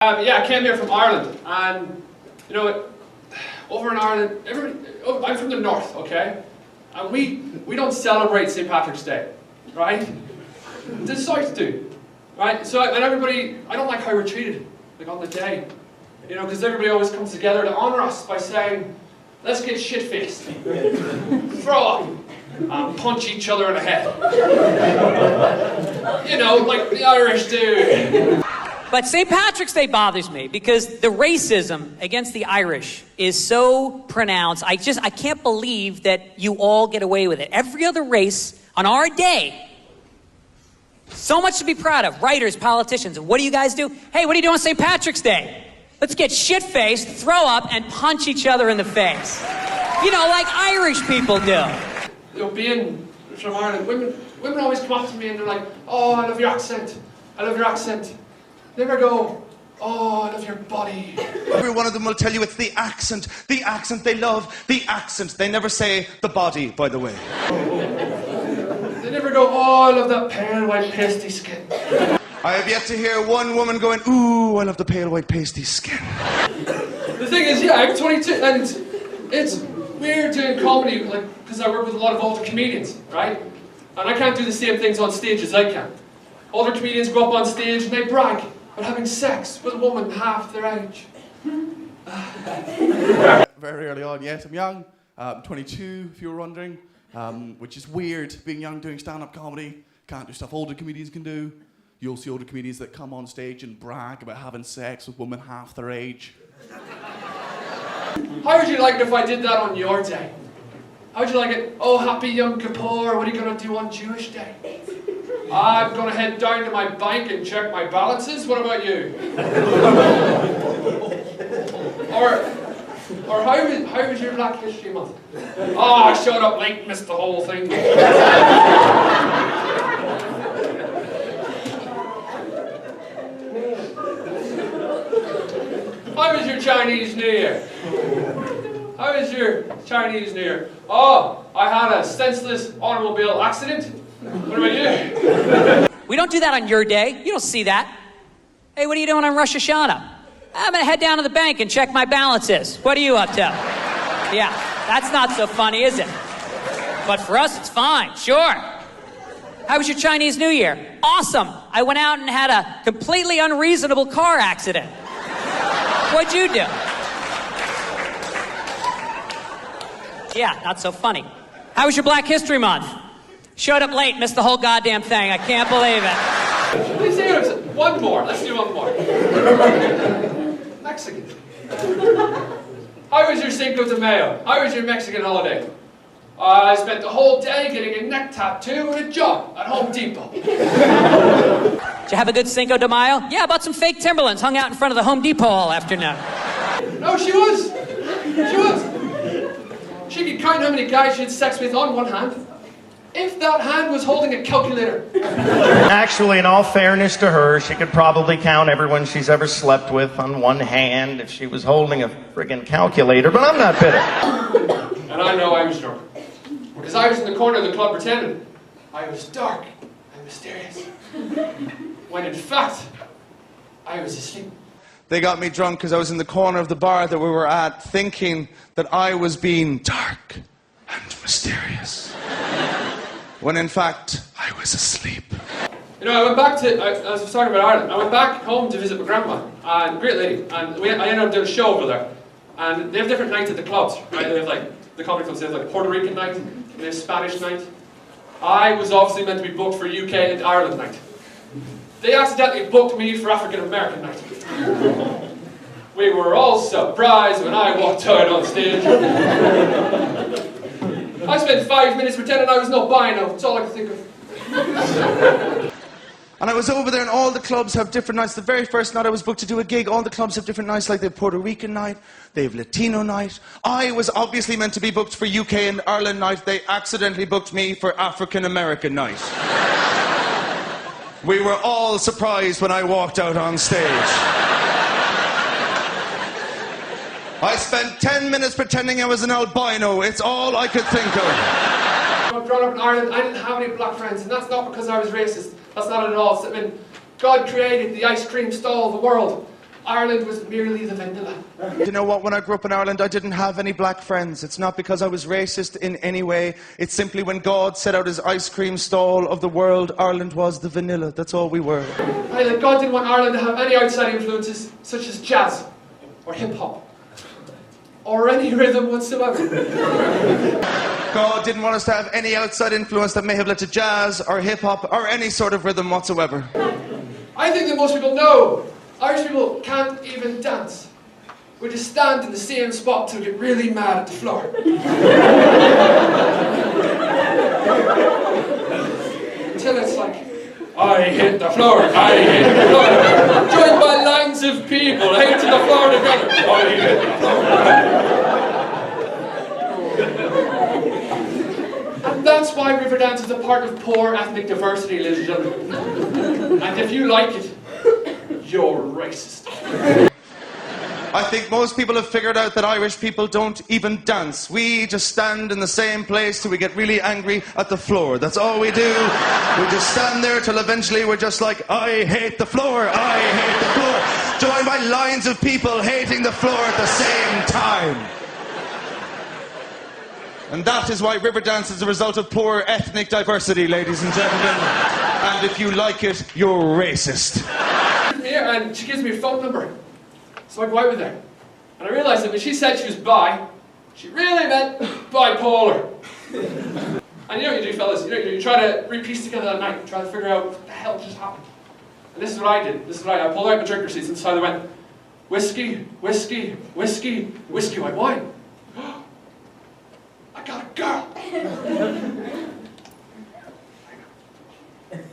Yeah, I came here from Ireland, and you know, over in Ireland, I'm from the north, okay, and we don't celebrate St. Patrick's Day, right? The South do, right? So and everybody, I don't like how we're treated, like on the day, you know, because everybody always comes together to honour us by saying, let's get shit-faced, throw up, and punch each other in the head, you know, like the Irish do. But St. Patrick's Day bothers me because the racism against the Irish is so pronounced. I can't believe that you all get away with it. Every other race on our day, so much to be proud of. Writers, politicians. And what do you guys do? Hey, what are you doing on St. Patrick's Day? Let's get shit-faced, throw up, and punch each other in the face. You know, like Irish people do. You know, being from Ireland, women always come up to me and they're like, oh, I love your accent. I love your accent. They never go, oh, I love your body. Every one of them will tell you it's the accent they love, the accent. They never say the body, by the way. They never go, oh, I love that pale white pasty skin. I have yet to hear one woman going, ooh, I love the pale white pasty skin. The thing is, yeah, I'm 22, and it's weird doing comedy, like, because I work with a lot of older comedians, right? And I can't do the same things on stage as I can. Older comedians go up on stage and they brag about having sex with a woman half their age. Very early on, yes, I'm young. I'm 22, if you were wondering, which is weird, being young, doing stand-up comedy. Can't do stuff older comedians can do. You'll see older comedians that come on stage and brag about having sex with women half their age. How would you like it if I did that on your day? How would you like it? Oh, happy Yom Kippur, what are you going to do on Jewish Day? I'm going to head down to my bank and check my balances. What about you? or how was your Black History Month? Oh, I showed up late, missed the whole thing. How was your Chinese New Year? How was your Chinese New Year? Oh, I had a senseless automobile accident. What about you? We don't do that on your day. You don't see that. Hey, what are you doing on Rosh Hashanah? I'm gonna head down to the bank and check my balances. What are you up to? Yeah, that's not so funny, is it? But for us, it's fine, sure. How was your Chinese New Year? Awesome. I went out and had a completely unreasonable car accident. What'd you do? Yeah, not so funny. How was your Black History Month? Showed up late, missed the whole goddamn thing. I can't believe it. Please say one more. Let's do one more. Mexican. How was your Cinco de Mayo? How was your Mexican holiday? I spent the whole day getting a neck tattoo and a job at Home Depot. Did you have a good Cinco de Mayo? Yeah, I bought some fake Timberlands, hung out in front of the Home Depot all afternoon. No, she was. She was. She could count how many guys she had sex with on one hand. If that hand was holding a calculator. Actually, in all fairness to her, she could probably count everyone she's ever slept with on one hand if she was holding a friggin' calculator, but I'm not bitter. And I know I was drunk. Because I was in the corner of the club pretending I was dark and mysterious. When in fact, I was asleep. They got me drunk because I was in the corner of the bar that we were at thinking that I was being dark and mysterious. When in fact, I was asleep. You know, I went back to, I was talking about Ireland, I went back home to visit my grandma, and great lady, and I ended up doing a show over there. And they have different nights at the clubs, right? They have like, the comedy clubs, they have like Puerto Rican night, they have Spanish night. I was obviously meant to be booked for UK and Ireland night. They accidentally booked me for African American night. We were all surprised when I walked out on stage. I spent 5 minutes pretending I was no bino. That's all I could think of. And I was over there and all the clubs have different nights. The very first night I was booked to do a gig, all the clubs have different nights, like they have Puerto Rican night, they have Latino night. I was obviously meant to be booked for UK and Ireland night. They accidentally booked me for African American night. We were all surprised when I walked out on stage. I spent 10 minutes pretending I was an albino. It's all I could think of. I was growing up in Ireland, I didn't have any black friends, and that's not because I was racist. That's not at all. I mean, God created the ice cream stall of the world, Ireland was merely the vanilla. You know what? When I grew up in Ireland, I didn't have any black friends. It's not because I was racist in any way. It's simply when God set out his ice cream stall of the world, Ireland was the vanilla. That's all we were. Right, like God didn't want Ireland to have any outside influences, such as jazz, or hip-hop, or any rhythm whatsoever. God didn't want us to have any outside influence that may have led to jazz or hip-hop or any sort of rhythm whatsoever. I think that most people know Irish people can't even dance. We just stand in the same spot till we get really mad at the floor. Until it's like, I hit the floor, I hit the floor. Joined by lines of people hating the floor together. I hit the floor. And that's why Riverdance is a part of poor ethnic diversity, ladies and gentlemen. And if you like it, you're racist. I think most people have figured out that Irish people don't even dance. We just stand in the same place till we get really angry at the floor. That's all we do. We just stand there till eventually we're just like, I hate the floor, I hate the floor. Joined by lines of people hating the floor at the same time. And that is why Riverdance is a result of poor ethnic diversity, ladies and gentlemen. And if you like it, you're racist. Here, and she gives me her phone number. So I go out with her. And I realised that when she said she was bi, she really meant bipolar. And you know what you do, fellas? You try to repiece together that night, try to figure out what the hell just happened. And this is what I did. I pulled out my drink receipts and so I went, whiskey, whiskey, whiskey, whiskey, white wine. I got a girl.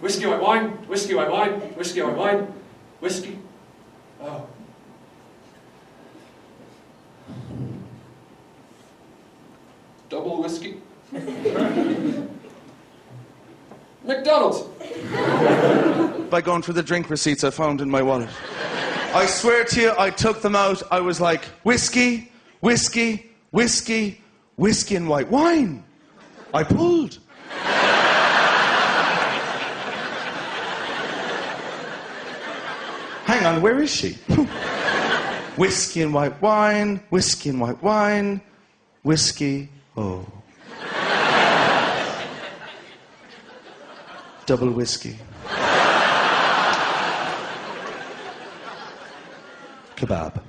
Whiskey, white wine, whiskey, white wine, whiskey, white wine, whiskey. Oh. Double whiskey. McDonald's. By going through the drink receipts I found in my wallet. I swear to you, I took them out. I was like, whiskey, whiskey, whiskey, whiskey and white wine. I pulled. Hang on, where is she? Whiskey and white wine, whiskey and white wine, whiskey, oh. Double whiskey. Kebab.